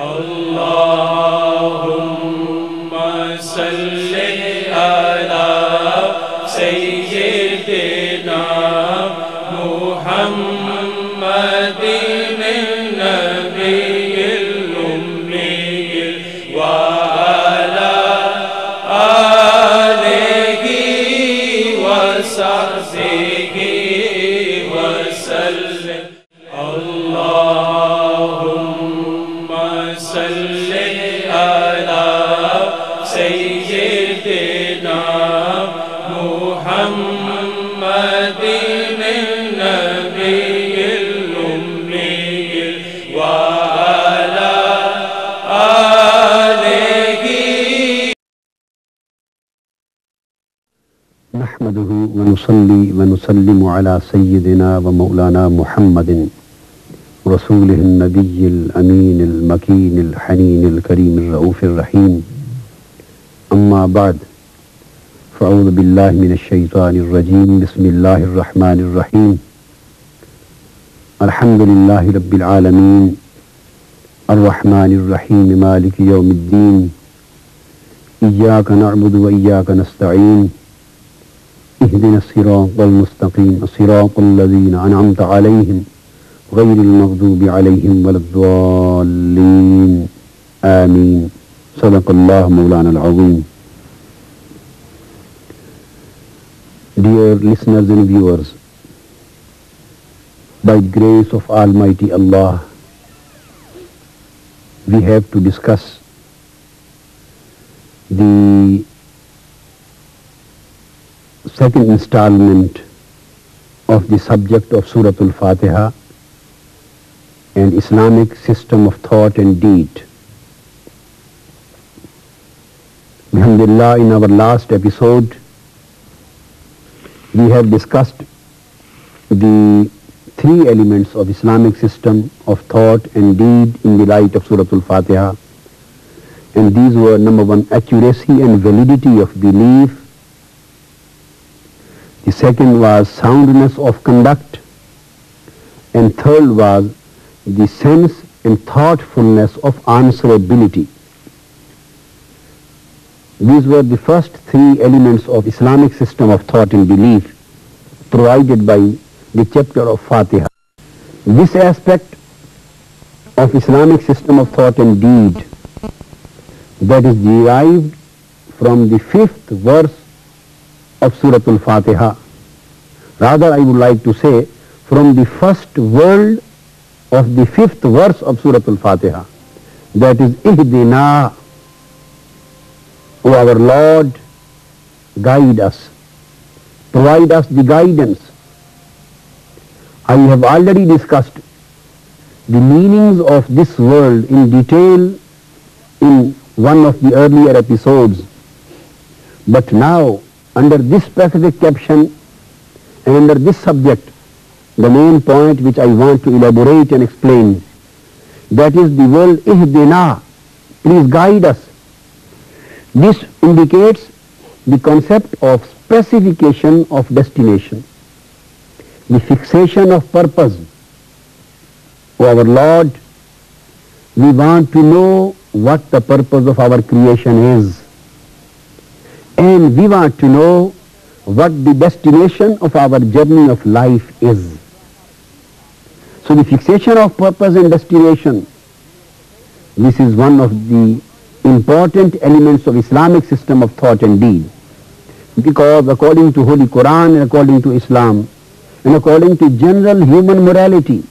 Allahumma salli ala Sayyidina Muhammadin Nabiyil Ummiyil wa ala alihi wa sahbihi wa sallim. Allahumma salli ala Sayyidina Muhammadin Nabiyil Ummiyil wa ala alihi. نحمده ونصلي ونسلم على سيدنا ومولانا محمد رسوله النبي الأمين المكين الحنين الكريم الرؤوف الرحيم. أما بعد، فأعوذ بالله من الشيطان الرجيم. بسم الله الرحمن الرحيم. الحمد لله رب العالمين الرحمن الرحيم مالك يوم الدين. إياك نعبد وإياك نستعين. اهدنا الصراط المستقيم صراط الذين أنعمت عليهم غير المغضوب عليهم ولا الضالين. آمين. صدق الله مولانا العظيم. Dear listeners and viewers, by grace of Almighty Allah, we have to discuss the second installment of the subject of Surah al-Fatiha and Islamic system of thought and deed. Alhamdulillah, in our last episode, we have discussed the three elements of Islamic system of thought and deed in the light of Surah al-Fatiha. And these were, number one, accuracy and validity of belief. The second was soundness of conduct. And third was the sense and thoughtfulness of answerability. These were the first three elements of Islamic system of thought and belief provided by the chapter of Fatiha. This aspect of Islamic system of thought and deed that is derived from the 5th verse of Surah al-Fatiha. Rather, I would like to say from the first word of the 5th verse of Surah al-Fatiha, that is Ihdina, O our Lord, guide us, provide us the guidance. I have already discussed the meanings of this word in detail in one of the earlier episodes, but now under this specific caption and under this subject, the main point which I want to elaborate and explain, that is the word Ihdina, please guide us. This indicates the concept of specification of destination, the fixation of purpose. O our Lord, we want to know what the purpose of our creation is, and we want to know what the destination of our journey of life is. So the fixation of purpose and destination, this is one of the important elements of Islamic system of thought and deed, because according to Holy Quran and according to Islam and according to general human morality,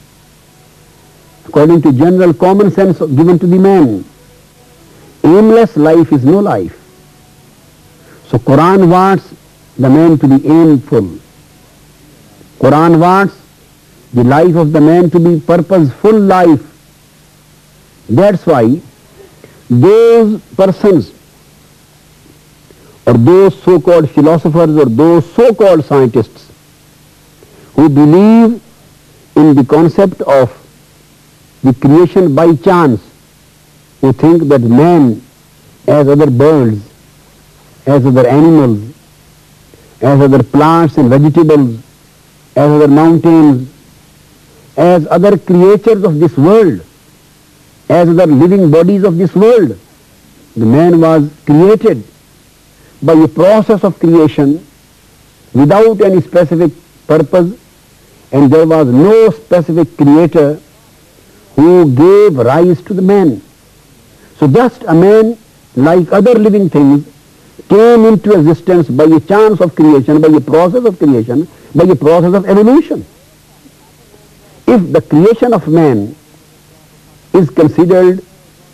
according to general common sense given to the man, aimless life is no life. So Quran wants the man to be aimful. Quran wants the life of the man to be purposeful life. That's why those persons or those so-called philosophers or those so-called scientists who believe in the concept of the creation by chance, who think that man, as other birds, as other animals, as other plants and vegetables, as other mountains, as other creatures of this world, as the living bodies of this world. The man was created by a process of creation without any specific purpose, and there was no specific creator who gave rise to the man. So just a man, like other living things, came into existence by a chance of creation, by a process of creation, by a process of evolution. If the creation of man is considered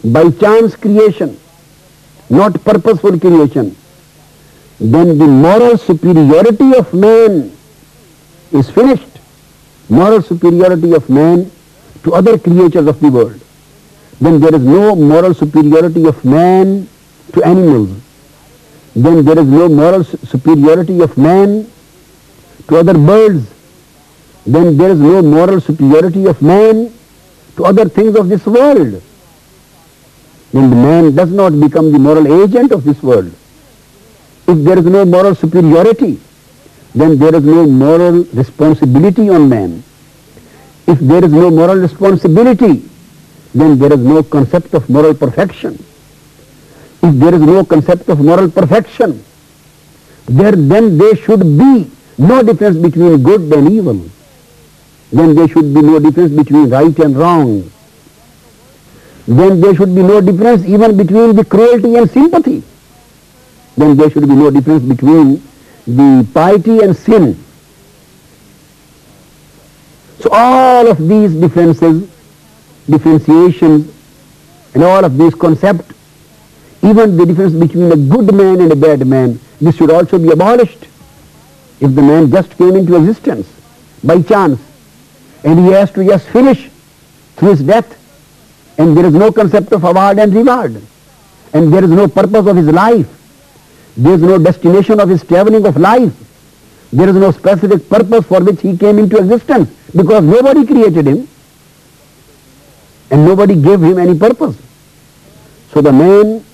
by chance creation, not purposeful creation, then the moral superiority of man is finished. Moral superiority of man to other creatures of the world. Then there is no moral superiority of man to animals. Then there is no moral superiority of man to other birds. Then there is no moral superiority of man to other things of this world. Then the man does not become the moral agent of this world. If there is no moral superiority, then there is no moral responsibility on man. If there is no moral responsibility, then there is no concept of moral perfection. If there is no concept of moral perfection, then there should be no difference between good and evil. Then there should be no difference between right and wrong. Then there should be no difference even between the cruelty and sympathy. Then there should be no difference between the piety and sin. So all of these differences, differentiations, and all of these concepts, even the difference between a good man and a bad man, this should also be abolished. If the man just came into existence by chance, and he has to just finish through his death, and there is no concept of award and reward, and there is no purpose of his life, there is no destination of his traveling of life, there is no specific purpose for which he came into existence, because nobody created him and nobody gave him any purpose. So the man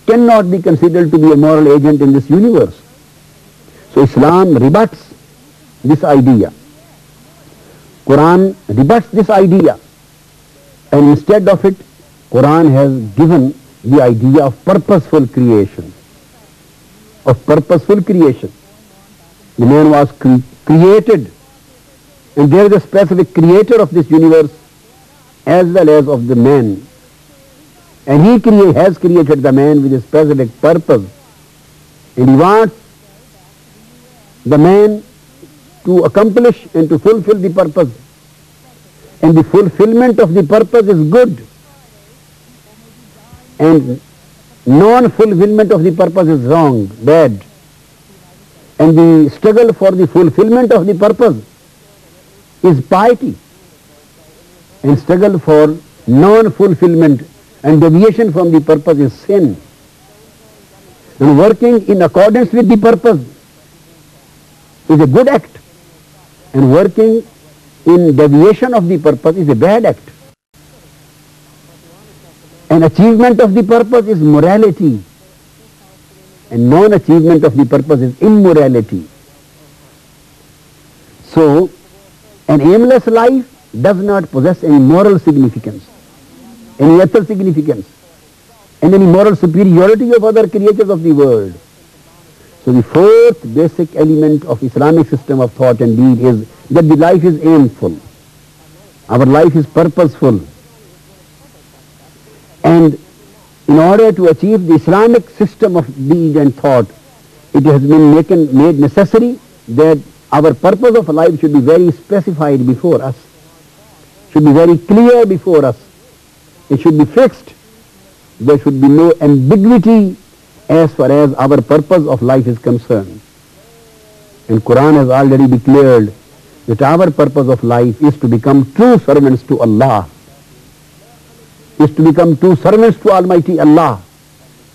cannot be considered to be a moral agent in this universe. So Islam rebuts this idea. Quran rebuts this idea, and instead of it, Quran has given the idea of purposeful creation. Of purposeful creation. The man was created, and there is a specific creator of this universe as well as of the man. And he has created the man with a specific purpose, and he wants the man to accomplish and to fulfill the purpose. And the fulfillment of the purpose is good, and non-fulfillment of the purpose is wrong, bad. And the struggle for the fulfillment of the purpose is piety, and struggle for non-fulfillment and deviation from the purpose is sin. And working in accordance with the purpose is a good act, and working in deviation of the purpose is a bad act. And achievement of the purpose is morality, and non-achievement of the purpose is immorality. So, an aimless life does not possess any moral significance, any ethical significance, and any moral superiority of other creatures of the world. So the fourth basic element of Islamic system of thought and deed is that the life is aimful. Our life is purposeful. And in order to achieve the Islamic system of deed and thought, it has been made necessary that our purpose of life should be very specified before us, should be very clear before us. It should be fixed. There should be no ambiguity as far as our purpose of life is concerned. And Quran has already declared that our purpose of life is to become true servants to Allah, is to become true servants to Almighty Allah,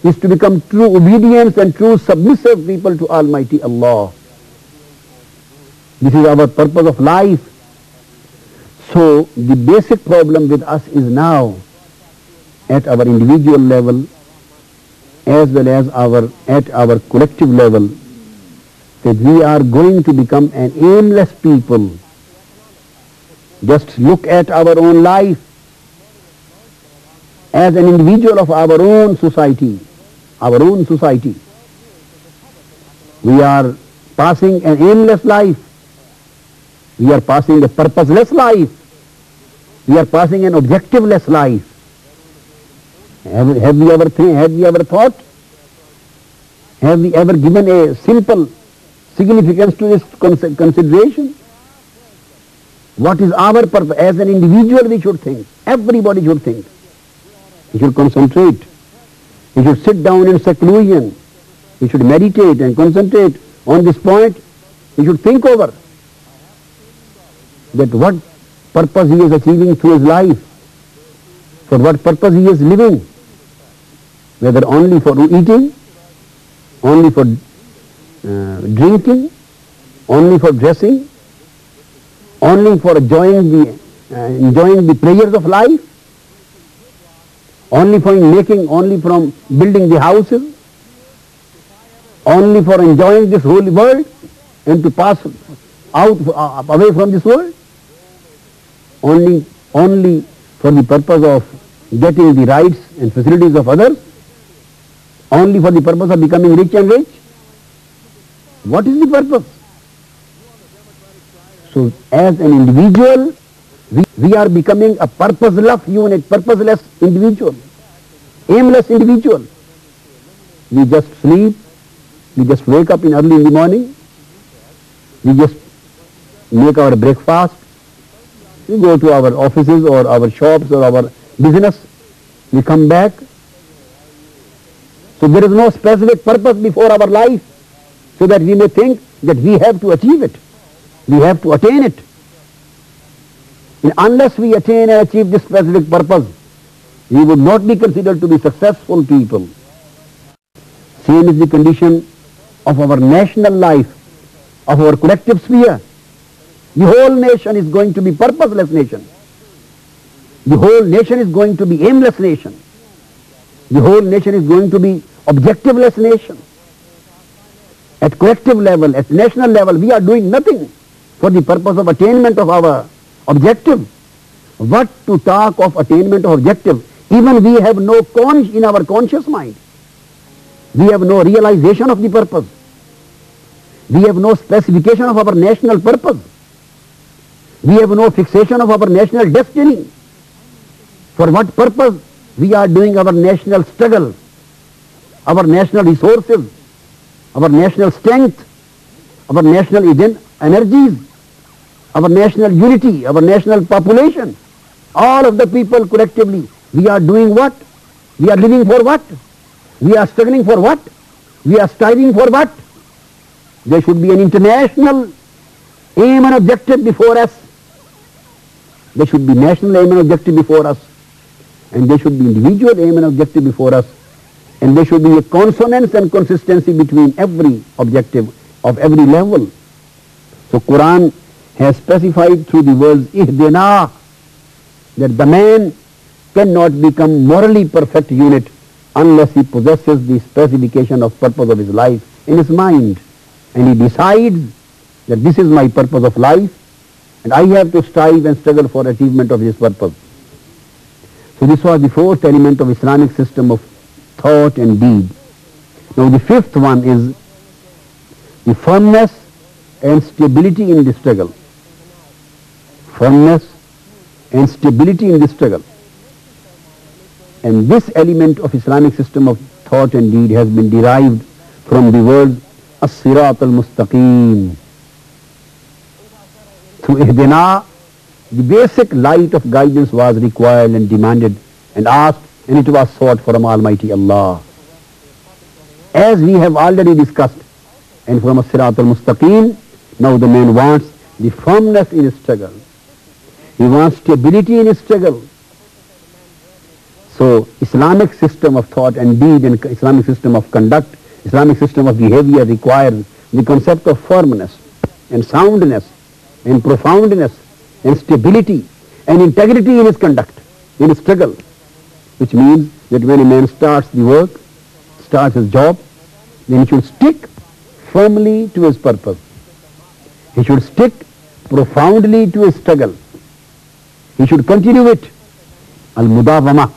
is to become true obedience and true submissive people to Almighty Allah. This is our purpose of life. So the basic problem with us is now at our individual level as well as at our collective level, that we are going to become an aimless people. Just look at our own life. as an individual of our own society, we are passing an aimless life. We are passing a purposeless life. We are passing an objectiveless life. Have we ever thought? Have we ever given a simple significance to this consideration? What is our purpose? As an individual we should think. Everybody should think. We should concentrate. We should sit down in seclusion. We should meditate and concentrate on this point. We should think over that what purpose he is achieving through his life, for what purpose he is living, whether only for eating, only for drinking, only for dressing, only for enjoying the pleasures of life, only from building the houses, only for enjoying this holy world and to pass out away from this world, only for the purpose of getting the rights and facilities of others, only for the purpose of becoming rich and rich. What is the purpose? So as an individual, we are becoming a purposeless unit, purposeless individual, aimless individual. We just sleep, we just wake up early in the morning, we just make our breakfast, we go to our offices or our shops or our business, we come back. So there is no specific purpose before our life, so that we may think that we have to achieve it, we have to attain it. And unless we attain and achieve this specific purpose, we would not be considered to be successful people. Same is the condition of our national life, of our collective sphere. The whole nation is going to be purposeless nation. The whole nation is going to be aimless nation. The whole nation is going to be objectiveless nation. At collective level, at national level, we are doing nothing for the purpose of attainment of our objective. What to talk of attainment of objective? Even we have no in our conscious mind. We have no realization of the purpose. We have no specification of our national purpose. We have no fixation of our national destiny. For what purpose we are doing our national struggle, our national resources, our national strength, our national energies, our national unity, our national population, all of the people collectively, we are doing what? We are living for what? We are struggling for what? We are striving for what? There should be an international aim and objective before us. There should be national aim and objective before us. And there should be individual aim and objective before us. And there should be a consonance and consistency between every objective of every level. So Quran has specified through the words ihdina that the man cannot become morally perfect unit unless he possesses the specification of purpose of his life in his mind, and he decides that this is my purpose of life and I have to strive and struggle for achievement of this purpose. So this was the fourth element of Islamic system of thought and deed. Now the fifth one is the firmness and stability in the struggle. Firmness and stability in the struggle. And this element of Islamic system of thought and deed has been derived from the word as-sirat al-mustaqim. Through ihdina, the basic light of guidance was required and demanded and asked, and it was sought from Almighty Allah. As we have already discussed, and from as-sirat al-mustaqim, now the man wants the firmness in his struggle. He wants stability in his struggle. So Islamic system of thought and deed and Islamic system of conduct, Islamic system of behavior requires the concept of firmness and soundness and profoundness and stability and integrity in his conduct, in his struggle, which means that when a man starts the work, starts his job, then he should stick firmly to his purpose. He should stick profoundly to his struggle. He should continue it, al-mudawama,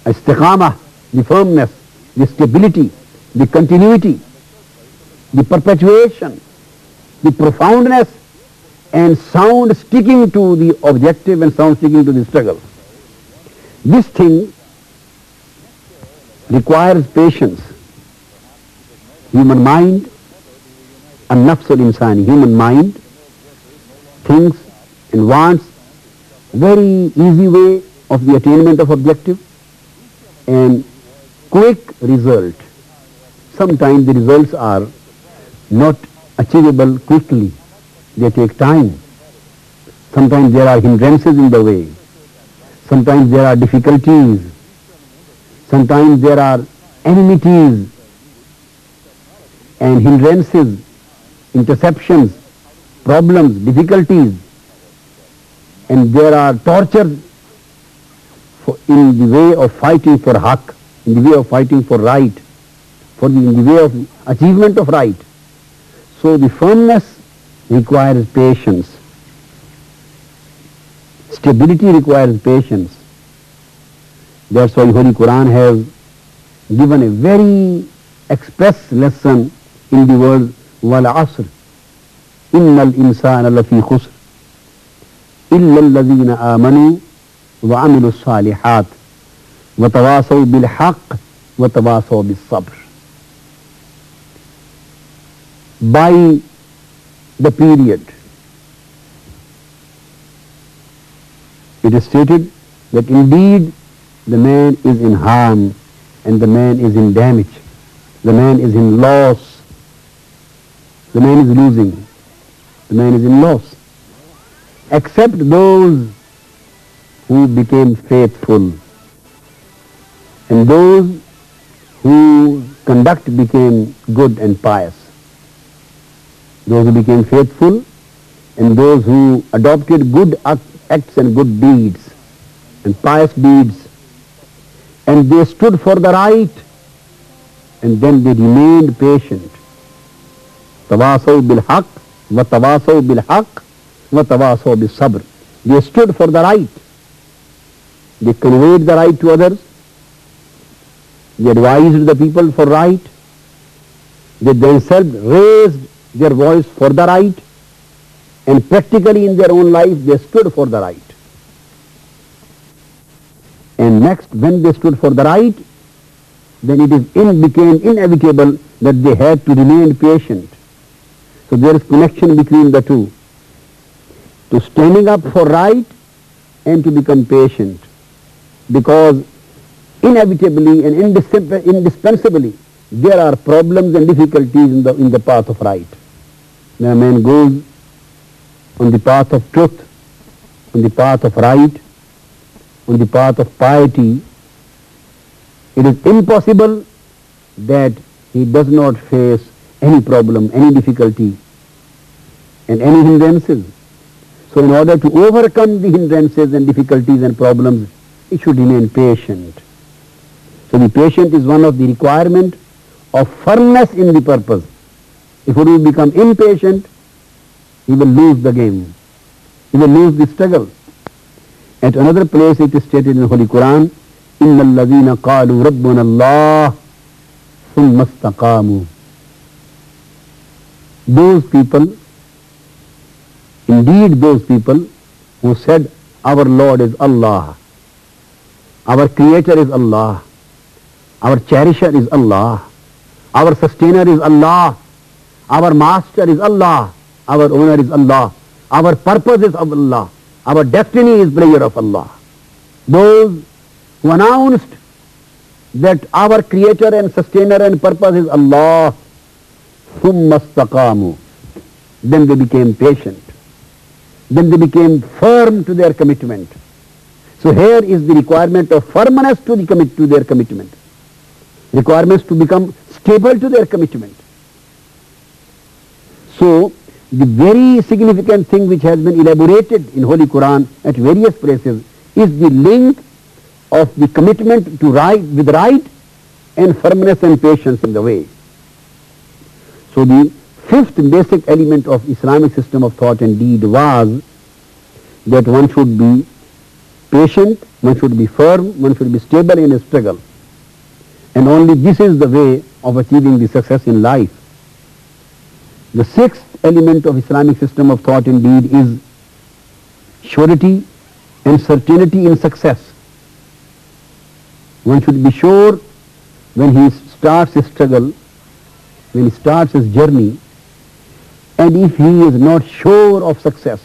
istiqamah, the firmness, the stability, the continuity, the perpetuation, the profoundness and sound sticking to the objective and sound sticking to the struggle. This thing requires patience. Human mind, an-nafs al-insani, human mind thinks and wants very easy way of the attainment of objective and quick result. Sometimes the results are not achievable quickly. They take time. Sometimes there are hindrances in the way. Sometimes there are difficulties. Sometimes there are enmities and hindrances, interceptions, problems, difficulties, and there are tortures in the way of fighting for haqq, in the way of fighting for right, in the way of achievement of right. So the firmness requires patience. Stability requires patience. That's why Holy Quran has given a very express lesson in the words wal asr innal insana lafi khusr illa alladhina amanu wa amilu salihat wa tawasaw bil haqq wa tawasaw bis sabr. By the period, it is stated that indeed the man is in harm and the man is in damage, the man is in loss, the man is losing, the man is in loss, except those who became faithful and those whose conduct became good and pious. Those who became faithful and those who adopted good acts and good deeds and pious deeds, and they stood for the right and then they remained patient. Tawasaw bil haqq wa tawasaw bil haqq wa tawasaw bis sabr. They stood for the right. They conveyed the right to others. They advised the people for right. They themselves raised their voice for the right, and practically in their own life they stood for the right. And next, when they stood for the right, then it became inevitable that they had to remain patient. So there is connection between the two, to standing up for right and to become patient, because inevitably and indispensably there are problems and difficulties in the path of right. When a man goes on the path of truth, on the path of right, on the path of piety, it is impossible that he does not face any problem, any difficulty and any hindrances. So in order to overcome the hindrances and difficulties and problems, he should remain patient. So the patient is one of the requirement of firmness in the purpose. If he will become impatient, he will lose the game. He will lose the struggle. At another place it is stated in the Holy Quran, إِنَّ الَّذِينَ قَالُوا رَبُّنَا اللَّهُ ثُمَّ اسْتَقَامُوا. Those people, indeed those people who said, our Lord is Allah, our Creator is Allah, our Cherisher is Allah, our Sustainer is Allah, our Master is Allah, our Owner is Allah, our purpose is of Allah, our destiny is prayer of Allah. Those who announced that our Creator and Sustainer and purpose is Allah, ثُمَّ اسْتَقَامُوا, then they became patient. Then they became firm to their commitment. So here is the requirement of firmness to their commitment. Requirements to become stable to their commitment. So the very significant thing which has been elaborated in Holy Quran at various places is the link of the commitment to right with right and firmness and patience in the way. So the fifth basic element of Islamic system of thought and deed was that one should be patient, one should be firm, one should be stable in a struggle. And only this is the way of achieving the success in life. The sixth element of Islamic system of thought and deed is surety and certainty in success. One should be sure when he starts his struggle, when he starts his journey, and if he is not sure of success,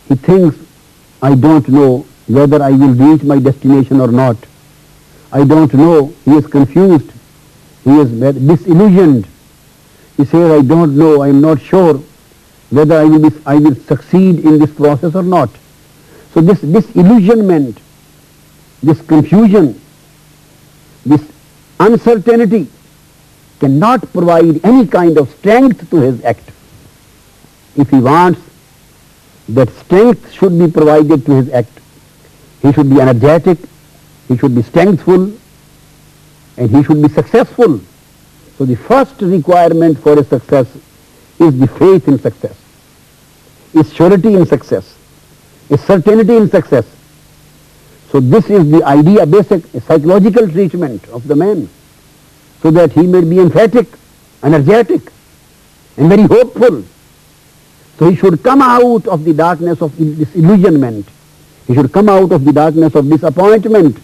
he thinks, I don't know whether I will reach my destination or not. I don't know. He is confused. He is disillusioned. He says, I don't know. I am not sure whether I will succeed in this process or not. So this disillusionment, this confusion, this uncertainty cannot provide any kind of strength to his act. If he wants that strength should be provided to his act, he should be energetic, he should be strengthful, and he should be successful. So the first requirement for a success is the faith in success, is surety in success, is certainty in success. So this is the idea, basic psychological treatment of the man, so that he may be emphatic, energetic, and very hopeful. So he should come out of the darkness of disillusionment. He should come out of the darkness of disappointment.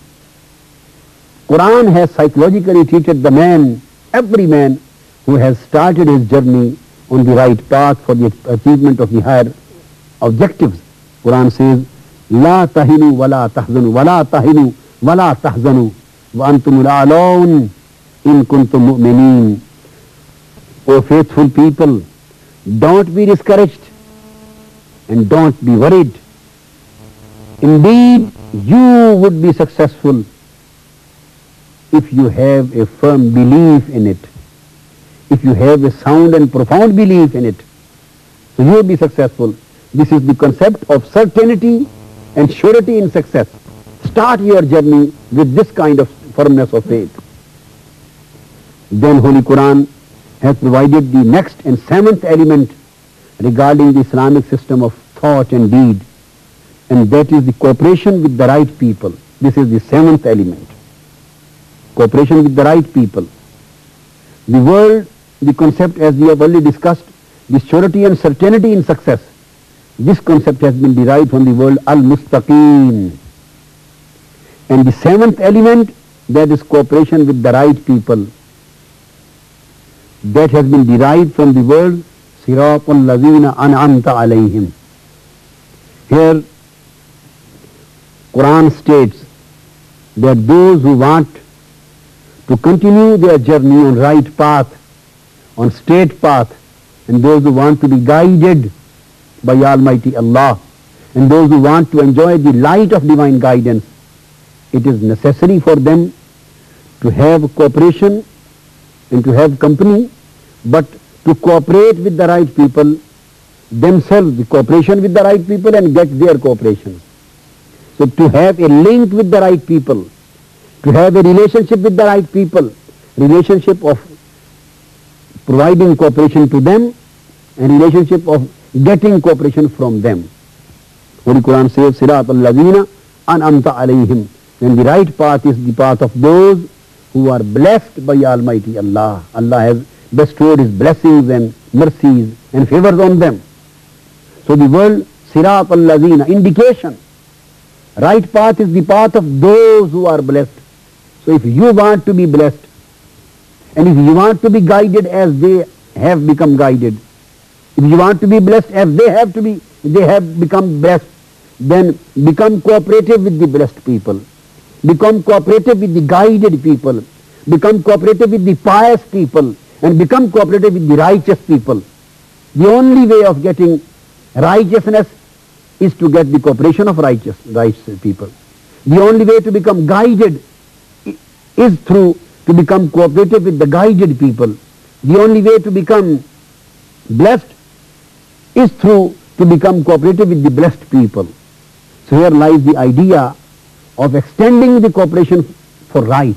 Quran has psychologically treated the man, every man who has started his journey on the right path for the achievement of the higher objectives. Quran says, La tahinu wa la tahzanu wa la tahinu wa la tahzanu wa antum al-a'laun in kuntum mu'mineen. O faithful people, don't be discouraged and don't be worried. Indeed, you would be successful if you have a firm belief in it, if you have a sound and profound belief in it. So you will be successful. This is the concept of certainty and surety in success. Start your journey with this kind of firmness of faith. Then Holy Quran has provided the next and seventh element regarding the Islamic system of thought and deed, and that is the cooperation with the right people. This is the seventh element. Cooperation with the right people. The word, the concept, as we have already discussed, the surety and certainty in success. This concept has been derived from the word al-mustaqim. And the seventh element, that is cooperation with the right people, that has been derived from the word siratul lazina an'amta alayhim. Here Quran states that those who want to continue their journey on right path, on straight path, and those who want to be guided by Almighty Allah, and those who want to enjoy the light of divine guidance, it is necessary for them to have cooperation and to have company, but to cooperate with the right people themselves, the cooperation with the right people and get their cooperation. So to have a link with the right people, to have a relationship with the right people, relationship of providing cooperation to them and relationship of getting cooperation from them. Holy Quran says, Siratul Lazina an'amta alayhim. Then the right path is the path of those who are blessed by Almighty Allah. Allah has bestowed His blessings and mercies and favors on them. So the word Siratul Lazina, indication. Right path is the path of those who are blessed. So if you want to be blessed, and if you want to be guided as they have become guided, if you want to be blessed as they have become blessed, then become cooperative with the blessed people. Become cooperative with the guided people. Become cooperative with the pious people. And become cooperative with the righteous people. The only way of getting righteousness is to get the cooperation of righteous people. The only way to become guided is through to become cooperative with the guided people. The only way to become blessed is through to become cooperative with the blessed people. So here lies the idea of extending the cooperation for right.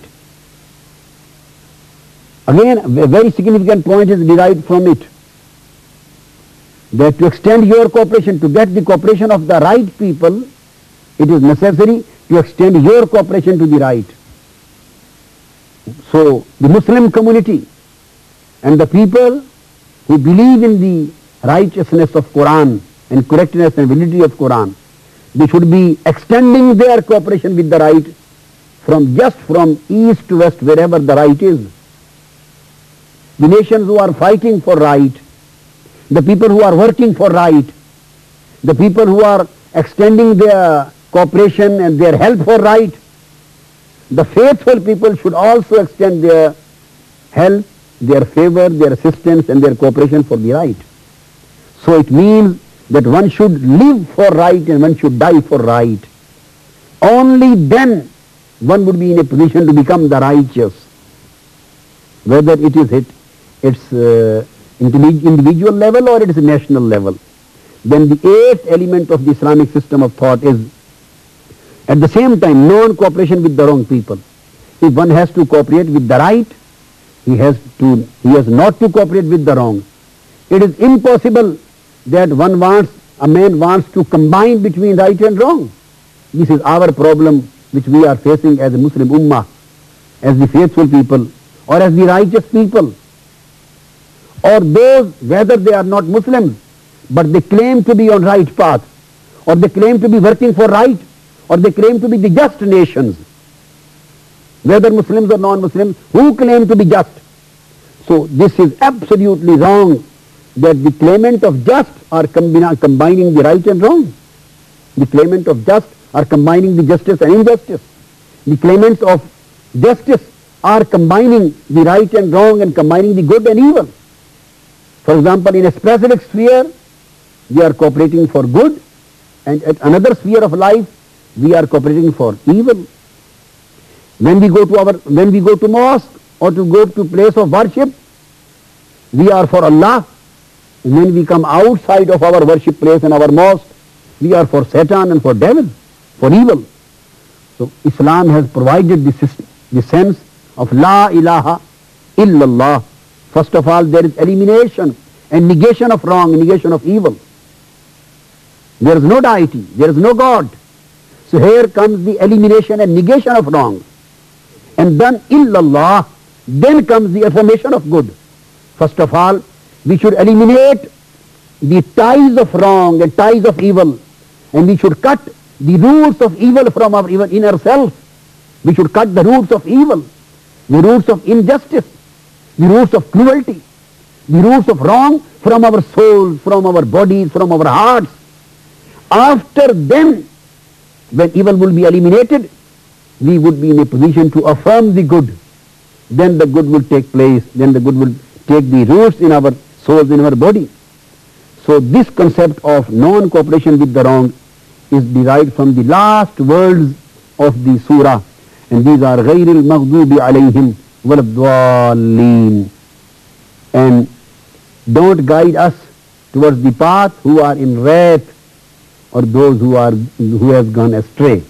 Again, a very significant point is derived from it, that to extend your cooperation, to get the cooperation of the right people, it is necessary to extend your cooperation to the right. So the Muslim community and the people who believe in the righteousness of Quran and correctness and validity of Quran, they should be extending their cooperation with the right from east to west, wherever the right is. The nations who are fighting for right, the people who are working for right, the people who are extending their cooperation and their help for right, the faithful people should also extend their help, their favor, their assistance and their cooperation for the right. So it means that one should live for right and one should die for right. Only then one would be in a position to become the righteous. Whether it is at its individual level or it is national level. Then the eighth element of the Islamic system of thought is at the same time non-cooperation with the wrong people. If one has to cooperate with the right, he has not to cooperate with the wrong. It is impossible that a man wants to combine between right and wrong. This is our problem which we are facing as a Muslim Ummah, as the faithful people or as the righteous people, or those whether they are not Muslims but they claim to be on right path, or they claim to be working for right, or they claim to be the just nations, whether Muslims or non-Muslims, who claim to be just. So this is absolutely wrong, that the claimant of just are combining the right and wrong. The claimant of just are combining the justice and injustice. The claimants of justice are combining the right and wrong and combining the good and evil. For example, in a specific sphere, we are cooperating for good, and at another sphere of life, we are cooperating for evil. When we go to mosque or to go to place of worship, we are for Allah. And when we come outside of our worship place and our mosque, we are for Satan and for devil, for evil. So Islam has provided the sense of La ilaha illallah. First of all, there is elimination and negation of wrong, negation of evil. There is no deity, there is no God. So here comes the elimination and negation of wrong. And then illallah, then comes the affirmation of good. First of all, we should eliminate the ties of wrong and ties of evil, and we should cut the roots of evil from our inner self. We should cut the roots of evil, the roots of injustice, the roots of cruelty, the roots of wrong from our souls, from our bodies, from our hearts. After then, when evil will be eliminated, we would be in a position to affirm the good. Then the good will take place, then the good will take the roots in our souls, in our body. So this concept of non-cooperation with the wrong is derived from the last words of the surah, and these are غَيْرِ الْمَغْضُوبِ عَلَيْهِمْ وَلَا الضَّالِّينَ. And don't guide us towards the path who are in wrath, or those who have gone astray.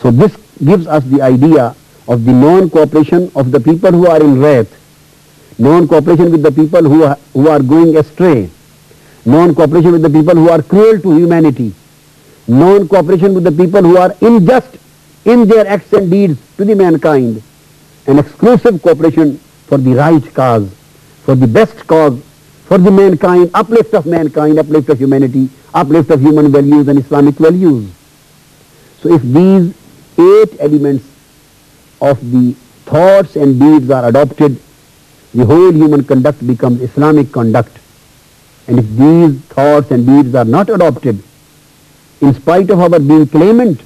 So this gives us the idea of the non-cooperation of the people who are in wrath, non-cooperation with the people who are going astray, non-cooperation with the people who are cruel to humanity, non-cooperation with the people who are unjust in their acts and deeds to the mankind, and exclusive cooperation for the right cause, for the best cause, for the mankind, uplift of mankind, uplift of humanity, uplift of human values and Islamic values. So if these 8 elements of the thoughts and deeds are adopted, the whole human conduct becomes Islamic conduct. And if these thoughts and deeds are not adopted, in spite of our being claimant,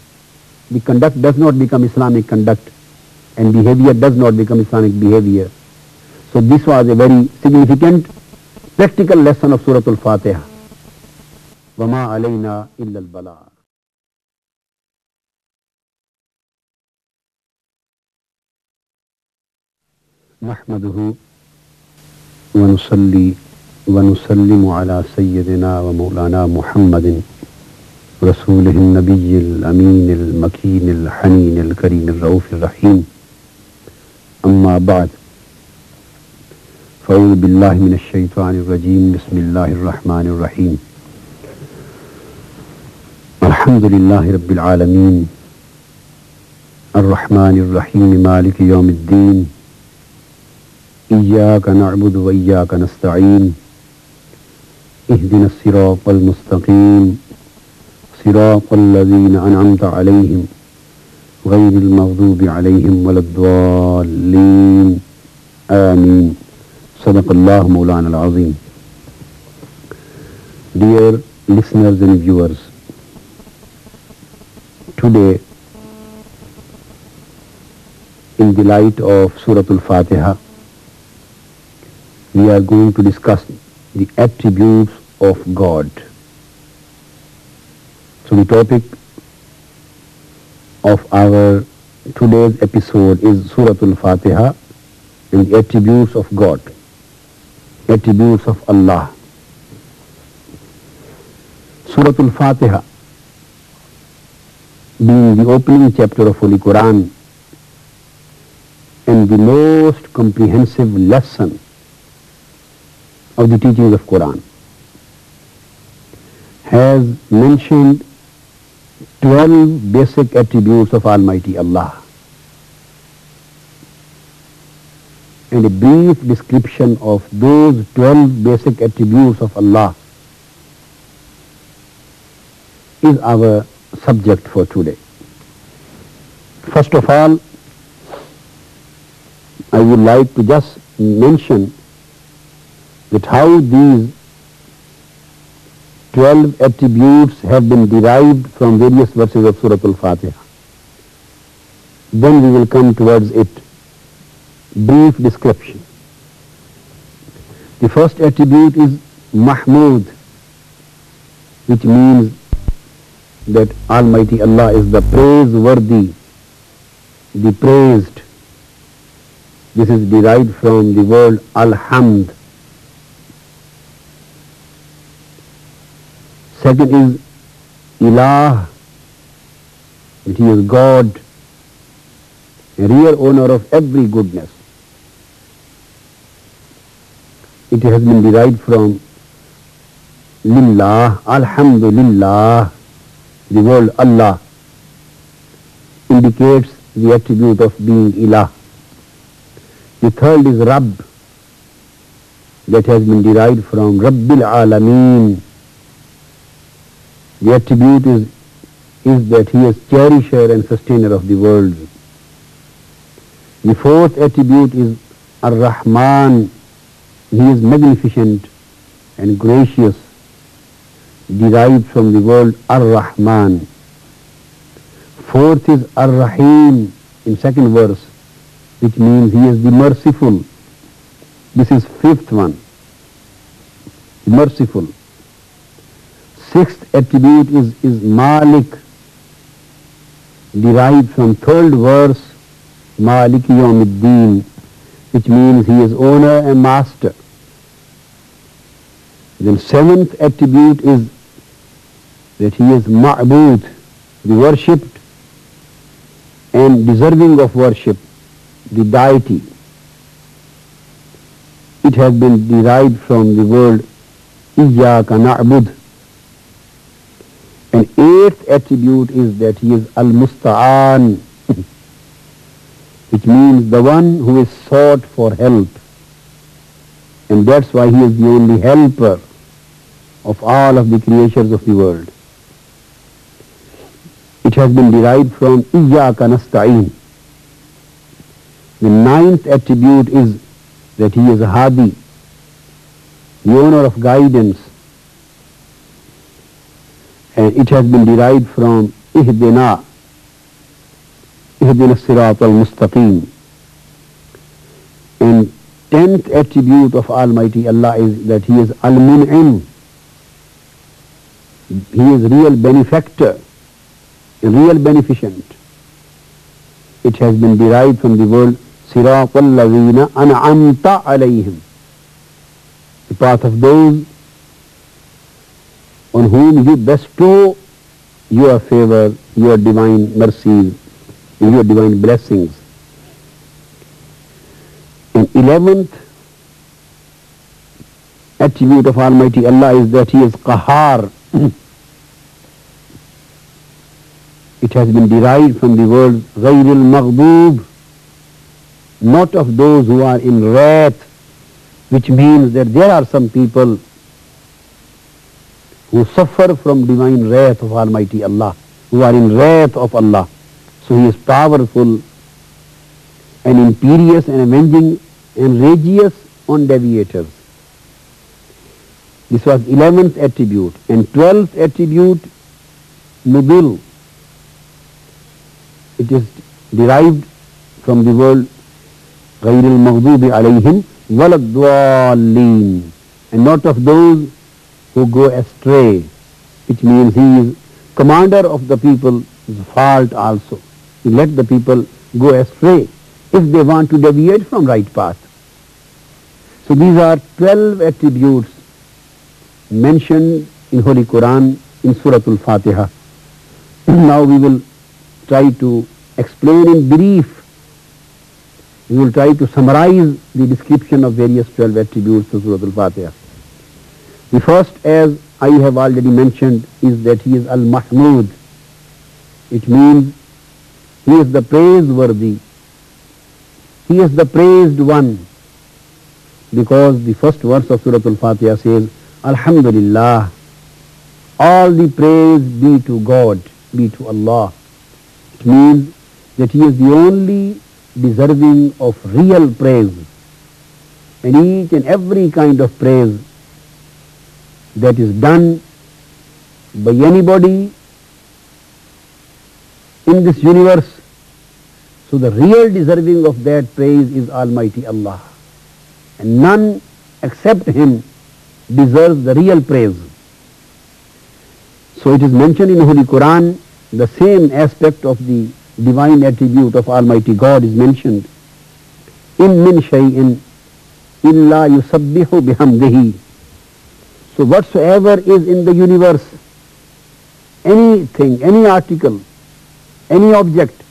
the conduct does not become Islamic conduct, and behavior does not become Islamic behavior. So this was a very significant practical lesson of Surah al-Fatiha. وَمَا عَلَيْنَا إِلَّا الْبَلَاغُ. نحمده ونصلي ونسلم على سيدنا ومولانا محمد رسوله النبي الأمين المكين الحنين الكريم الرؤوف الرحيم. أما بعد، فأعوذ بالله من الشيطان الرجيم. بسم الله الرحمن الرحيم. الحمد لله رب العالمين الرحمن الرحيم مالك يوم الدين إياك نعبد وإياك نستعين اهدنا الصراط المستقيم صراط الذين أنعمت عليهم غير المغضوب عليهم ولا الضالين آمين صدق الله مولانا العظيم. Dear listeners and viewers, today, in the light of Surah al-Fatiha, we are going to discuss the attributes of God. So the topic of our today's episode is Surah al-Fatiha and the attributes of God, attributes of Allah. Surah al-Fatiha, being the opening chapter of Holy Quran and the most comprehensive lesson of the teachings of Quran, has mentioned 12 basic attributes of Almighty Allah. And a brief description of those 12 basic attributes of Allah is our subject for today. First of all, I would like to just mention that how these 12 attributes have been derived from various verses of Surah al-Fatiha. Then we will come towards it. Brief description. The first attribute is Mahmud, which means that Almighty Allah is the praiseworthy, the praised. This is derived from the word Alhamd. Second is Ilah, that He is God, a real owner of every goodness. It has been derived from Lillah, Alhamdulillah. The word Allah indicates the attribute of being Ilah. The third is Rabb, that has been derived from Rabbil Alameen. The attribute is that He is cherisher and sustainer of the world. The fourth attribute is Ar-Rahman. He is magnificent and gracious, derived from the word Ar-Rahman. Fourth is Ar-Rahim in second verse, which means He is the merciful. This is fifth one, merciful. Sixth attribute is Malik, derived from third verse, Maliki Yawmiddin, which means He is owner and master. Then seventh attribute is that He is Ma'bud, the worshipped and deserving of worship, the deity. It has been derived from the word Iyyaka Na'bud. And eighth attribute is that He is Al-Musta'an, which means the one who is sought for help. And that's why He is the only helper of all of the creatures of the world. It has been derived from Iyyaka Nasta'in. The ninth attribute is that He is Hadi, the owner of guidance. And it has been derived from Ihdina Sirat al-Mustaqim. And 10th attribute of Almighty Allah is that He is Al-Mun'im. He is real benefactor, real beneficent. It has been derived from the word Sirat al-Ladhina An'amta alayhim, the path of those on whom You bestow Your favor, Your divine mercies, Your divine blessings. And 11th attribute of Almighty Allah is that He is Qahar. It has been derived from the word غَيْرِ الْمَغْضُوبِ, not of those who are in wrath, which means that there are some people who suffer from divine wrath of Almighty Allah, who are in wrath of Allah. So He is powerful and imperious and avenging and raging on deviators. This was 11th attribute. And 12th attribute, Mubil. It is derived from the word غَيْرِ الْمَغْضُوبِ عَلَيْهِمْ وَلَا الضَّالِّينَ, and not of those who go astray, which means He is commander of the people's fault also. He let the people go astray if they want to deviate from right path. So these are 12 attributes mentioned in Holy Quran in Surah al-Fatiha. Now we will try to explain in brief. We will try to summarize the description of various 12 attributes of Surah al-Fatiha. The first, as I have already mentioned, is that He is Al-Mahmud. It means He is the praiseworthy. He is the praised one, because the first verse of Surah Al-Fatiha says, Alhamdulillah, all the praise be to God, be to Allah. It means that He is the only deserving of real praise, and each and every kind of praise that is done by anybody in this universe, so the real deserving of that praise is Almighty Allah, and none except Him deserves the real praise. So it is mentioned in Holy Quran, the same aspect of the divine attribute of Almighty God is mentioned. In min shay'in illa yusabbihu bihamdihi. So whatsoever is in the universe, anything, any article, any object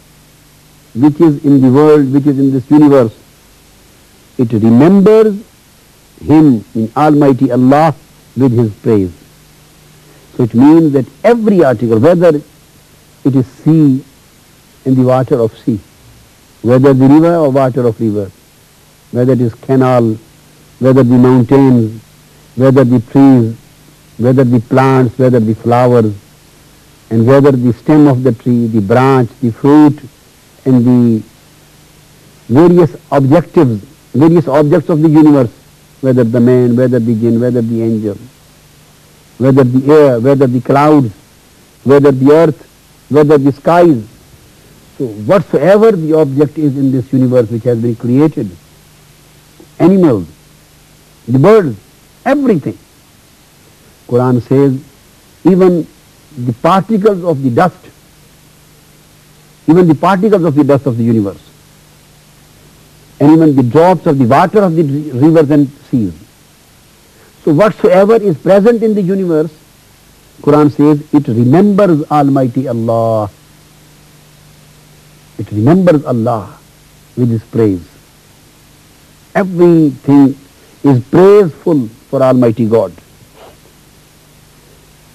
which is in the world, which is in this universe, it remembers Him, in Almighty Allah, with His praise. So it means that every article, whether it is sea and the water of sea, whether the river or water of river, whether it is canal, whether the mountains, whether the trees, whether the plants, whether the flowers, and whether the stem of the tree, the branch, the fruit, and the various objects of the universe, whether the man, whether the jinn, whether the angel, whether the air, whether the clouds, whether the earth, whether the skies. So whatsoever the object is in this universe which has been created, animals, the birds, everything. Quran says even the particles of the dust, even the particles of the dust of the universe, and even the drops of the water of the rivers and seas. So whatsoever is present in the universe, Quran says it remembers Almighty Allah. It remembers Allah with His praise. Everything is praiseful for Almighty God.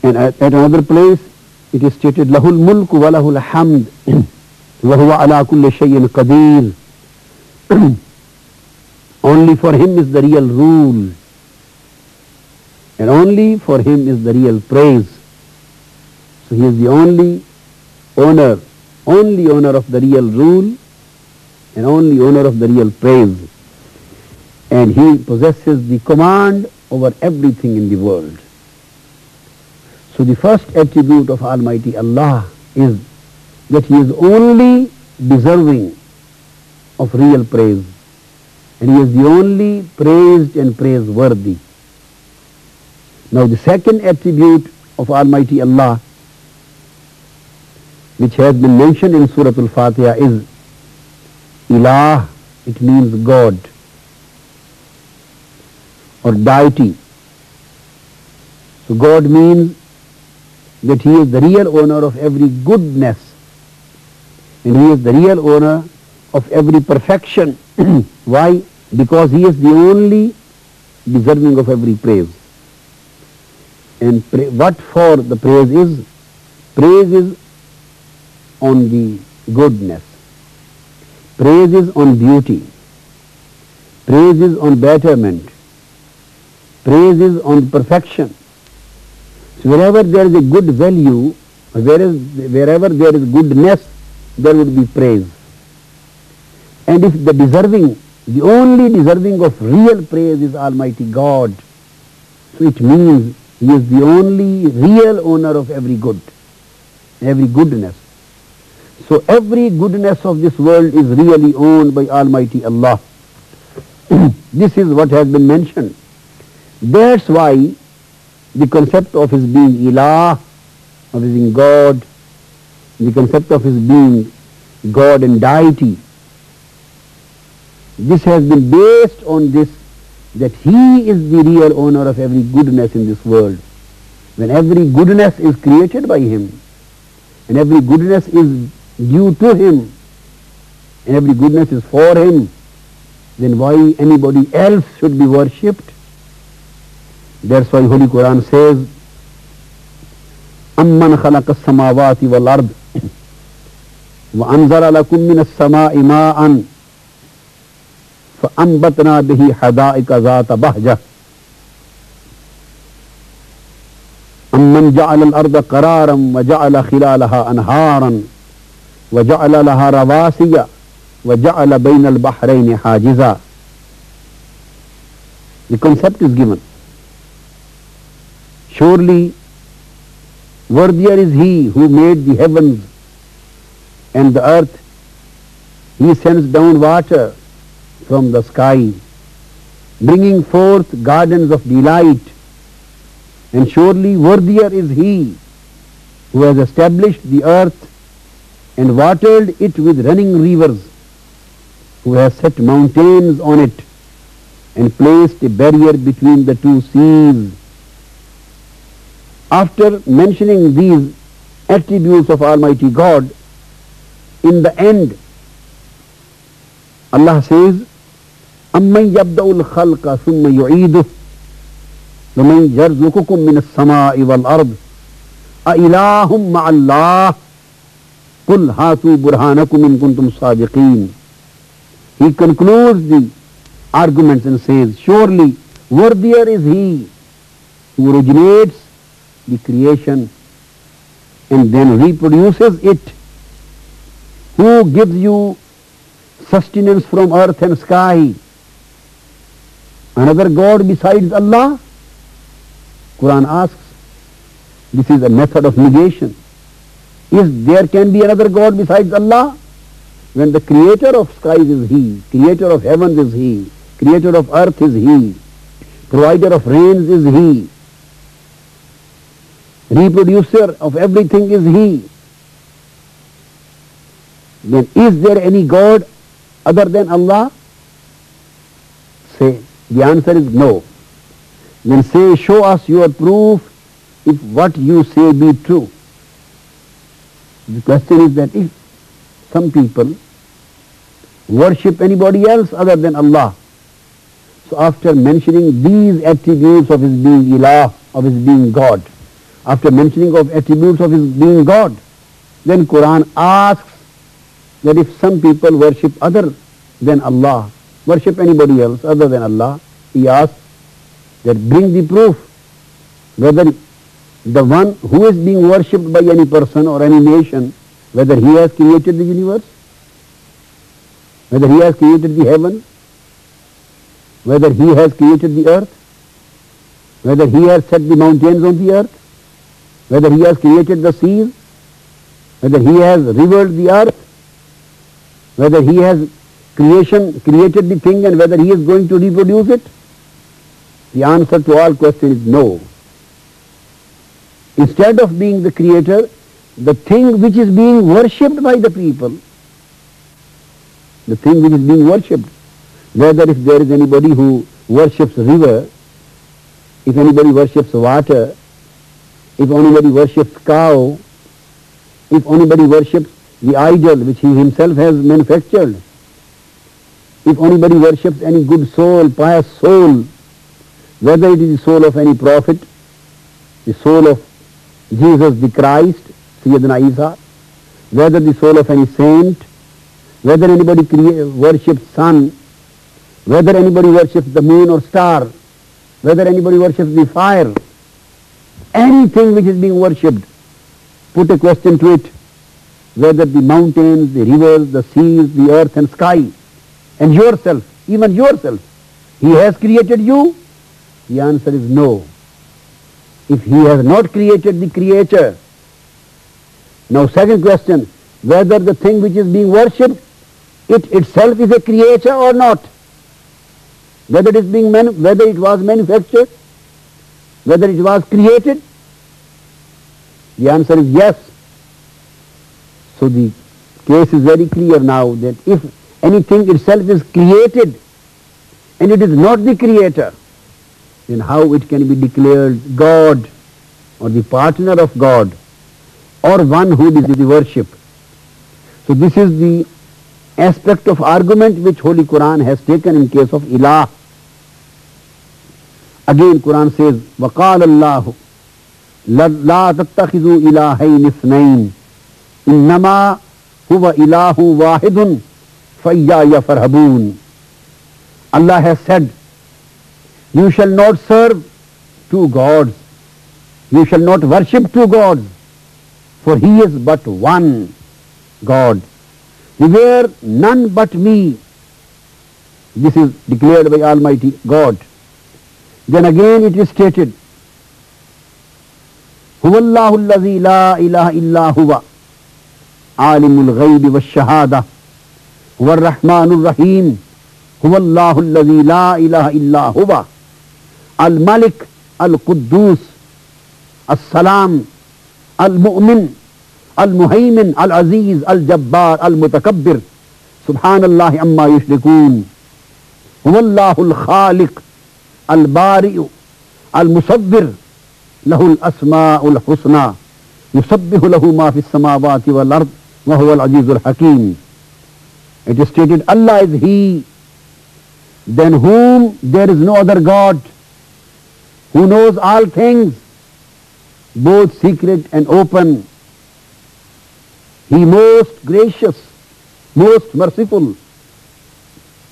And at another place it is stated, Lahul mulku wa lahul hamd wa huwa ala kulli shay'in qadir. Only for Him is the real rule, and only for Him is the real praise. So He is the only owner of the real rule, and only owner of the real praise. And He possesses the command over everything in the world. So the first attribute of Almighty Allah is that He is only deserving of real praise, and He is the only praised and praiseworthy. Now the second attribute of Almighty Allah, which has been mentioned in Surah Al-Fatiha, is Ilah. It means God or deity. So God means that He is the real owner of every goodness, and He is the real owner of every perfection. Why? Because He is the only deserving of every praise. And what for the praise is? Praise is on the goodness, praises on beauty, praises on betterment, praises on perfection. So wherever there is a good value, wherever there is goodness, there would be praise. And if the only deserving of real praise is Almighty God, so it means He is the only real owner of every good, every goodness. So every goodness of this world is really owned by Almighty Allah. This is what has been mentioned. That's why the concept of His being Ilah, of His being God, the concept of His being God and deity, this has been based on this, that He is the real owner of every goodness in this world. When every goodness is created by Him, and every goodness is due to Him, and every goodness is for Him, then why anybody else should be worshipped? That's why Holy Quran says, أَمَّنْ خَلَقَ السَّمَاوَاتِ وَالْأَرْضِ وَأَنْزَلَ لَكُم مِّنَ السَّمَاءِ مَاءً فَأَنبَتْنَا بِهِ حَدَائِقَ ذَاتَ بَهْجَةٍ أَمَّنْ جَعَلَ الْأَرْضَ قَرَارًا وَجَعَلَ خِلَالَهَا أَنْهَارًا وَجَعَلَ لَهَا رَوَاسِيَ وَجَعَلَ بَيْنَ الْبَحْرَيْنِ حَاجِزًا. The concept is given. Surely worthier is He who made the heavens and the earth. He sends down water from the sky, bringing forth gardens of delight. And surely worthier is He who has established the earth and watered it with running rivers, who has set mountains on it and placed a barrier between the two seas. After mentioning these attributes of Almighty God, in the end, Allah says, أَمَّنْ يَبْدَأُ الْخَلْقَ ثُمَّ يُعِيدُهُ وَمَنْ يَرْزُقُكُم مِّنَ السَّمَاءِ وَالْأَرْضِ أَإِلَٰهٌ مَّعَ اللَّهِ قُلْ هَاتُوا بُرْهَانَكُمْ إِن كُنتُمْ صَادِقِينَ. He concludes the arguments and says, surely worthier is He who originates the creation and then reproduces it, who gives you sustenance from earth and sky. Another God besides Allah? Quran asks. This is a method of negation. There can be another God besides Allah? When the creator of skies is He, creator of heavens is He, creator of earth is He, provider of rains is He, reproducer of everything is He, then is there any God other than Allah? Say, the answer is no. Then say, show us your proof if what you say be true. The question is that if some people worship anybody else other than Allah, so after mentioning these attributes of His being Ilah, of His being God, after mentioning of attributes of His being God, then Quran asks that if some people worship other than Allah, worship anybody else other than Allah, He asks that bring the proof whether the one who is being worshipped by any person or any nation, whether he has created the universe, whether he has created the heaven, whether he has created the earth, whether he has set the mountains on the earth, whether he has created the seas, whether he has rivered the earth, whether he has created the thing and whether he is going to reproduce it. The answer to all questions is no. Instead of being the creator, the thing which is being worshipped by the people, the thing which is being worshipped, whether if there is anybody who worships river, if anybody worships water, if anybody worships cow, if anybody worships the idol which he himself has manufactured, if anybody worships any good soul, pious soul, whether it is the soul of any prophet, the soul of Jesus the Christ, Sayyidina Isa, whether the soul of any saint, whether anybody worships sun, whether anybody worships the moon or star, whether anybody worships the fire, anything which is being worshipped, put a question to it, whether the mountains, the rivers, the seas, the earth and sky, and yourself, even yourself, he has created you? The answer is no. If he has not created the creator. Now second question, whether the thing which is being worshipped, it itself is a creature or not? Whether it was manufactured, whether it was created? The answer is yes. So the case is very clear now that if anything itself is created and it is not the creator, then how it can be declared God or the partner of God or one who is the worship? So this is the aspect of argument which Holy Quran has taken in case of ilah. Again Quran says, وَقَالَ اللَّهُ لَا تَتَّخِذُوا إِلَٰهَيْنِ اثْنَيْنِ إِنَّمَا هُوَ إِلَٰهٌ وَاحِدٌ فَإِيَّايَ فَارْهَبُونِ. Allah has said, you shall not serve two gods, you shall not worship two gods, for he is but one God. Beware none but me. This is declared by Almighty God. Then again it is stated, هُوَ اللَّهُ الَّذِي لَا إِلَهَ إِلَّا هُوَ عَالِمُ الْغَيْبِ وَالشَّهَادَةِ هُوَ الرَّحْمَنُ الرَّحِيمُ هُوَ اللَّهُ الَّذِي لَا إِلَهَ إِلَّا هُوَ الملك القدوس السلام المؤمن المهيمن العزيز الجبار المتكبر سبحان الله عما يشركون هو الله الخالق البارئ المصور له الأسماء الحسنى يسبح له ما في السماوات والأرض وهو العزيز الحكيم. It is stated, Allah is He, than whom there is no other God, who knows all things, both secret and open. He most gracious, most merciful.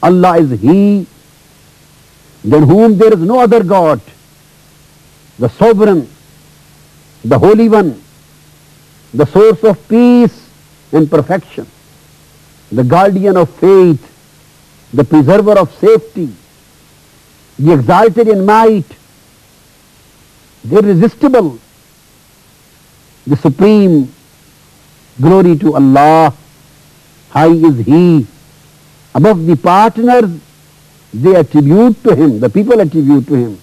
Allah is He, than whom there is no other God, the sovereign, the holy one, the source of peace and perfection, the guardian of faith, the preserver of safety, the exalted in might, the irresistible, the supreme. Glory to Allah. High is He. Above the partners, they attribute to Him, the people attribute to Him.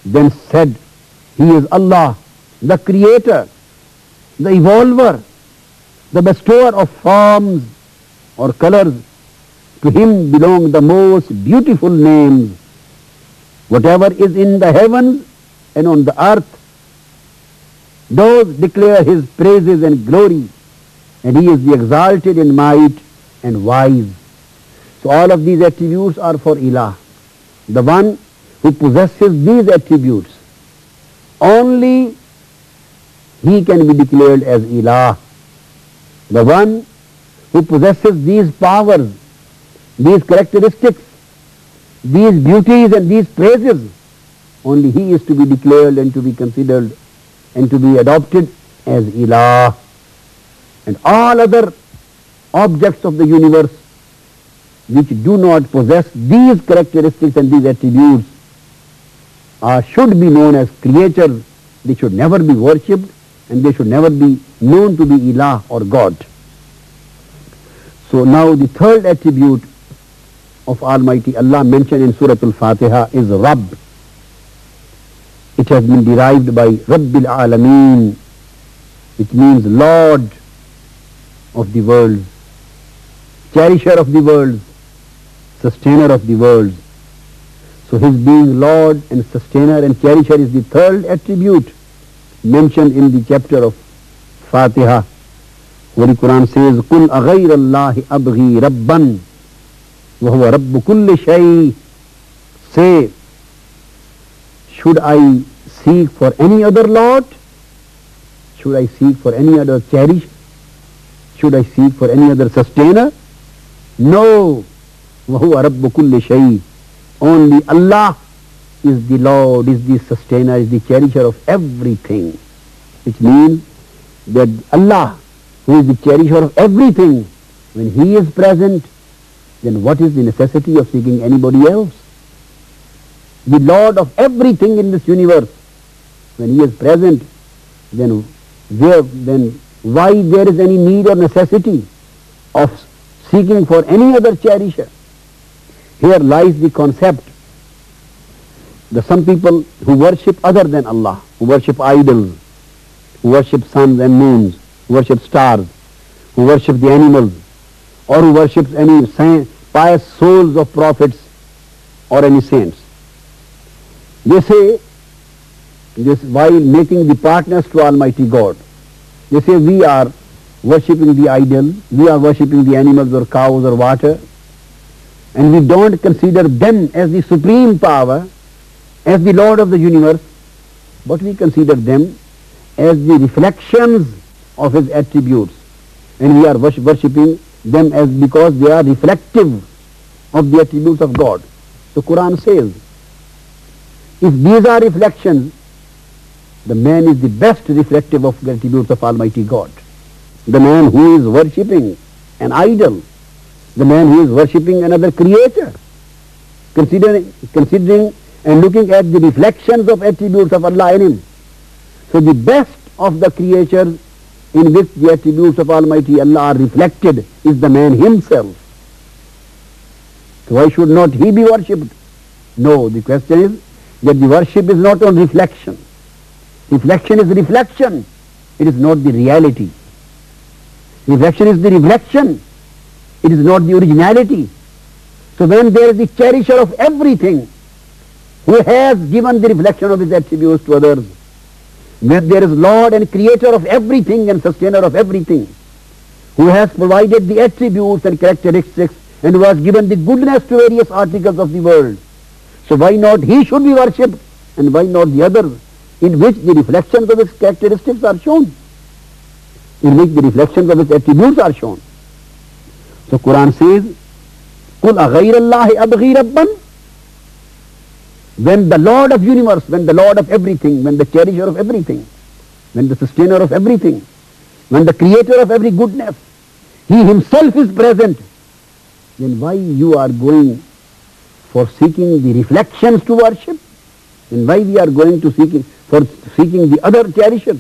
Then said, He is Allah, the Creator, the Evolver, the Bestower of forms or colors. To Him belong the most beautiful names. Whatever is in the heavens and on the earth, those declare His praises and glory, and He is the exalted in might and wise. So all of these attributes are for Ilah. The one who possesses these attributes, only he can be declared as Ilah. The one who possesses these powers, these characteristics, these beauties and these praises, only he is to be declared and to be considered and to be adopted as Ilah. And all other objects of the universe which do not possess these characteristics and these attributes should be known as creatures. They should never be worshipped and they should never be known to be Ilah or God. So now the third attribute of Almighty Allah mentioned in Surah al-Fatiha is Rabb. It has been derived by Rabbil Alameen. It means Lord of the world, cherisher of the world, sustainer of the world. So His being Lord and sustainer and cherisher is the third attribute mentioned in the chapter of Fatiha. Holy Quran says, قُلْ أَغَيْرَ اللَّهِ أَبْغِي رَبًّا وَهُوَ رَبُّ كُلِّ شَيْءٍ. Say, should I seek for any other Lord? Should I seek for any other cherisher? should I seek for any other sustainer? No. وَهُوَ رَبُّ كُلِّ شَيْءٍ. Only Allah is the Lord, is the sustainer, is the cherisher of everything. Which means that Allah, who is the cherisher of everything, when He is present, then what is the necessity of seeking anybody else? The Lord of everything in this universe, when He is present, then why there is any need or necessity of seeking for any other cherisher? Here lies the concept that some people who worship other than Allah, who worship idols, who worship suns and moons, who worship stars, who worship the animals, or who worship any pious souls of prophets or any saints. They say this while making the partners to Almighty God. They say we are worshipping the idols, we are worshipping the animals or cows or water, and we don't consider them as the supreme power, as the Lord of the universe, but we consider them as the reflections of His attributes, and we are worshipping them as because they are reflective of the attributes of God. The Quran says, if these are reflections, the man is the best reflective of the attributes of Almighty God. The man who is worshipping an idol, the man who is worshipping another creator, considering and looking at the reflections of attributes of Allah in him. So the best of the creatures in which the attributes of Almighty Allah are reflected is the man himself. So why should not he be worshipped? No, the question is that the worship is not on reflection. Reflection is reflection. It is not the reality. Reflection is the reflection. It is not the originality. So when there is the cherisher of everything, who has given the reflection of His attributes to others, when there is Lord and Creator of everything and Sustainer of everything, who has provided the attributes and characteristics and who has given the goodness to various articles of the world, so why not He should be worshipped and why not the others, in which the reflections of His characteristics are shown, in which the reflections of His attributes are shown. So Quran says, قُلْ أَغَيْرَ اللَّهِ أَبْغِي رَبًّا. When the Lord of universe, when the Lord of everything, when the cherisher of everything, when the sustainer of everything, when the creator of every goodness, He Himself is present, then why you are going for seeking the reflections to worship? Then why we are going to seeking the other cherisher?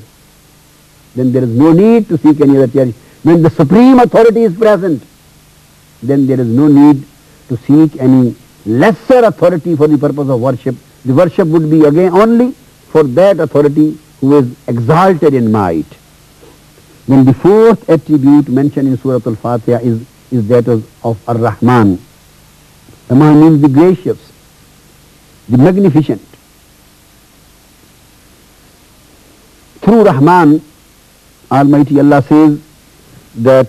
Then there is no need to seek any other cherisher. When the supreme authority is present, then there is no need to seek any lesser authority for the purpose of worship. The worship would be again only for that authority who is exalted in might. Then the fourth attribute mentioned in Surah al-Fatiha is that of Ar-Rahman. Rahman means the gracious, the magnificent. Through Rahman, Almighty Allah says that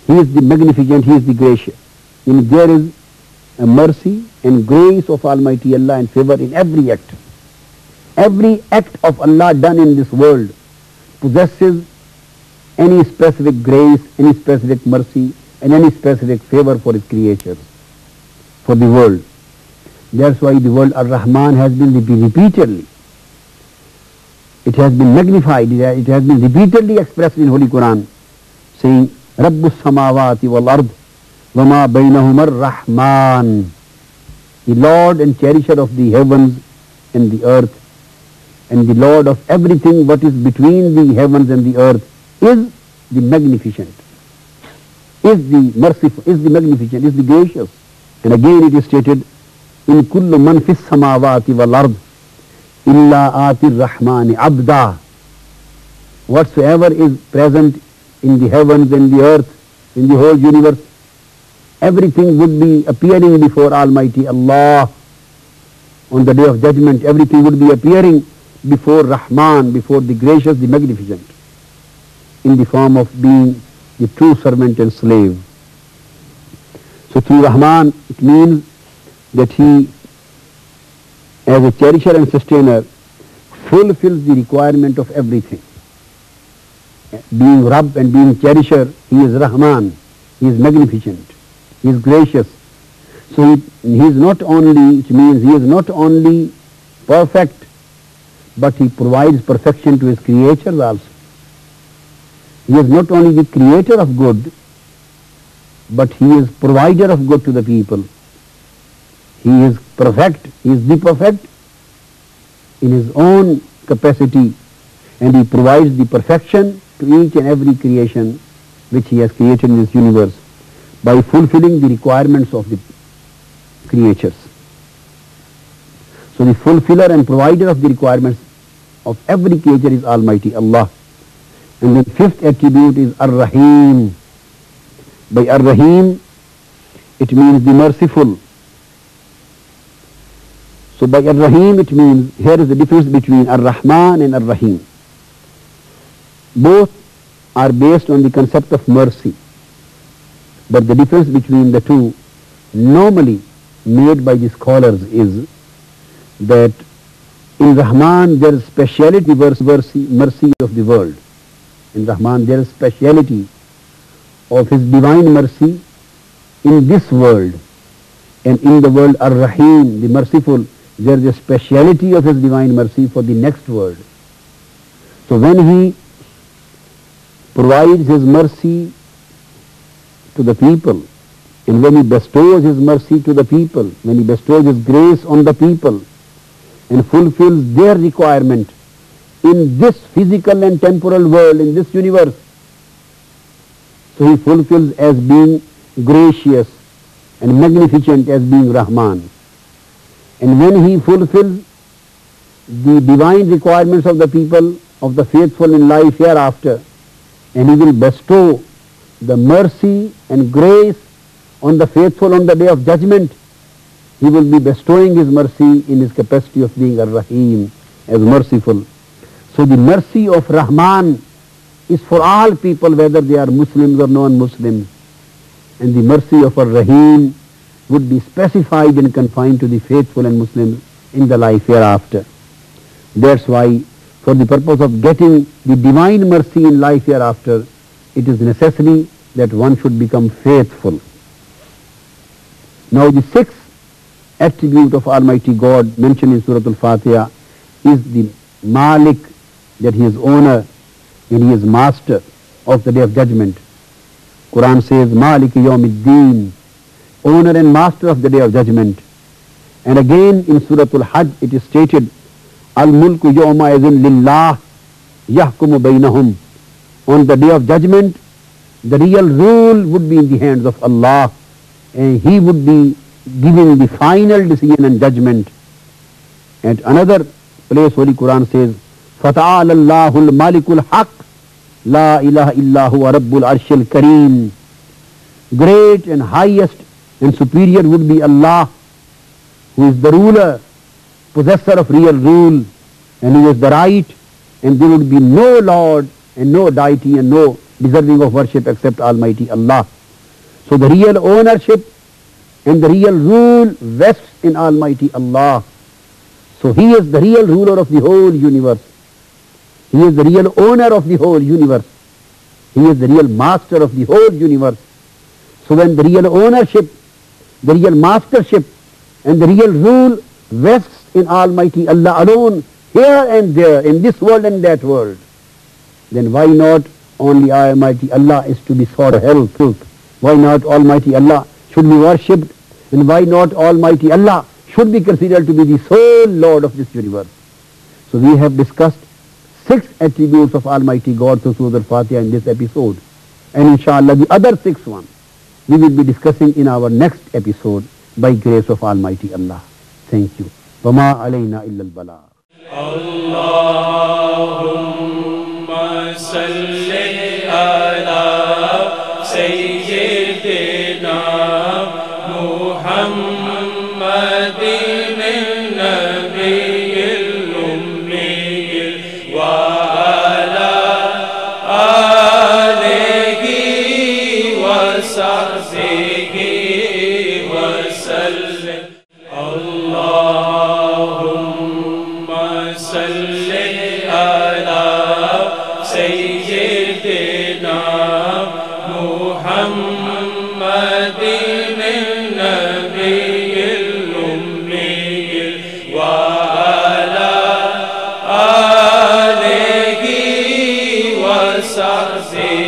He is the magnificent, He is the gracious. And there is a mercy and grace of Almighty Allah and favor in every act. Every act of Allah done in this world possesses any specific grace, any specific mercy, and any specific favor for His creatures, for the world. That's why the word Ar-Rahman has been repeatedly. It has been magnified, it has been repeatedly expressed in Holy Quran, saying, Rabbus samawati wal ard, wama bainahum ar-Rahman. The Lord and cherisher of the heavens and the earth, and the Lord of everything what is between the heavens and the earth, is the magnificent, is the merciful, is the magnificent, is the gracious. And again it is stated, in kullu man fis samawati wal ard, illa atir rahmani abda. Whatsoever is present in the heavens and the earth, in the whole universe, everything would be appearing before Almighty Allah on the day of judgment. Everything would be appearing before Rahman, before the gracious, the magnificent, in the form of being the true servant and slave. So through Rahman, it means that He, as a cherisher and sustainer, fulfills the requirement of everything. being Rabb and being cherisher, he is Rahman, he is magnificent, he is gracious. So he is not only, it means he is not only perfect, but he provides perfection to his creatures also. He is not only the creator of good, but he is provider of good to the people. He is perfect, he is the perfect in his own capacity, and he provides the perfection to each and every creation which he has created in this universe by fulfilling the requirements of the creatures. So the fulfiller and provider of the requirements of every creature is Almighty Allah. And the fifth attribute is Ar-Rahim. By Ar-Rahim, it means the merciful. So by Ar-Rahim, it means, here is the difference between Ar-Rahman and Ar-Rahim. Both are based on the concept of mercy. But the difference between the two, normally made by the scholars, is that in Rahman there is speciality mercy of the world. In Rahman there is speciality of his divine mercy in this world, and in the world Ar-Rahim, the merciful, there is a speciality of his divine mercy for the next world. So when he provides his mercy to the people, and when he bestows his mercy to the people, when he bestows his grace on the people and fulfills their requirement in this physical and temporal world, in this universe, so he fulfills as being gracious and magnificent as being Rahman. And when he fulfills the divine requirements of the people, of the faithful in life hereafter, and he will bestow the mercy and grace on the faithful on the day of judgment, he will be bestowing his mercy in his capacity of being Ar-Rahim, as merciful. So the mercy of Rahman is for all people, whether they are Muslims or non-Muslims. And the mercy of Ar-Rahim would be specified and confined to the faithful and Muslims in the life hereafter. That's why, for the purpose of getting the divine mercy in life hereafter, it is necessary that one should become faithful. Now the sixth attribute of Almighty God mentioned in Surah al-Fatiha is the Malik, that he is owner and he is master of the day of judgment. Quran says, Malik Yawmiddin, owner and master of the day of judgment. And again in Surah al-Hajj it is stated, Al-Mulku Yawma Izin Lillah Yahkumu Bainahum. On the day of judgment, the real rule would be in the hands of Allah, and he would be giving the final decision and judgment. At another place, Holy Quran says, فَتَعَالَ اللَّهُ الْمَالِكُ الْحَقِّ لَا إِلَهَ إِلَّا هُوَ رَبُّ الْعَرْشِ الْكَرِيمِ. Great and highest and superior would be Allah, who is the ruler, possessor of real rule, and who is the right, and there would be no Lord and no deity and no deserving of worship except Almighty Allah. So the real ownership and the real rule rests in Almighty Allah. So he is the real ruler of the whole universe. He is the real owner of the whole universe. He is the real master of the whole universe. So when the real ownership, the real mastership and the real rule rests in Almighty Allah alone, here and there, in this world and that world, then why not only Almighty Allah is to be sought help? Why not Almighty Allah should be worshipped, and why not Almighty Allah should be considered to be the sole Lord of this universe? So we have discussed 6 attributes of Almighty God through Surah al-Fatiha in this episode, and inshallah the other 6 ones we will be discussing in our next episode by grace of Almighty Allah. Thank you. وَمَا عَلَيْنَا إِلَّا الْبَلَاغُ. Allahumma salli ala Sayyidina Muhammadin al-Nabiyyil Ummiyil wa ala alihi wa sahbihi wa sallim. Allahumma salli ala Sayyidina وصحبه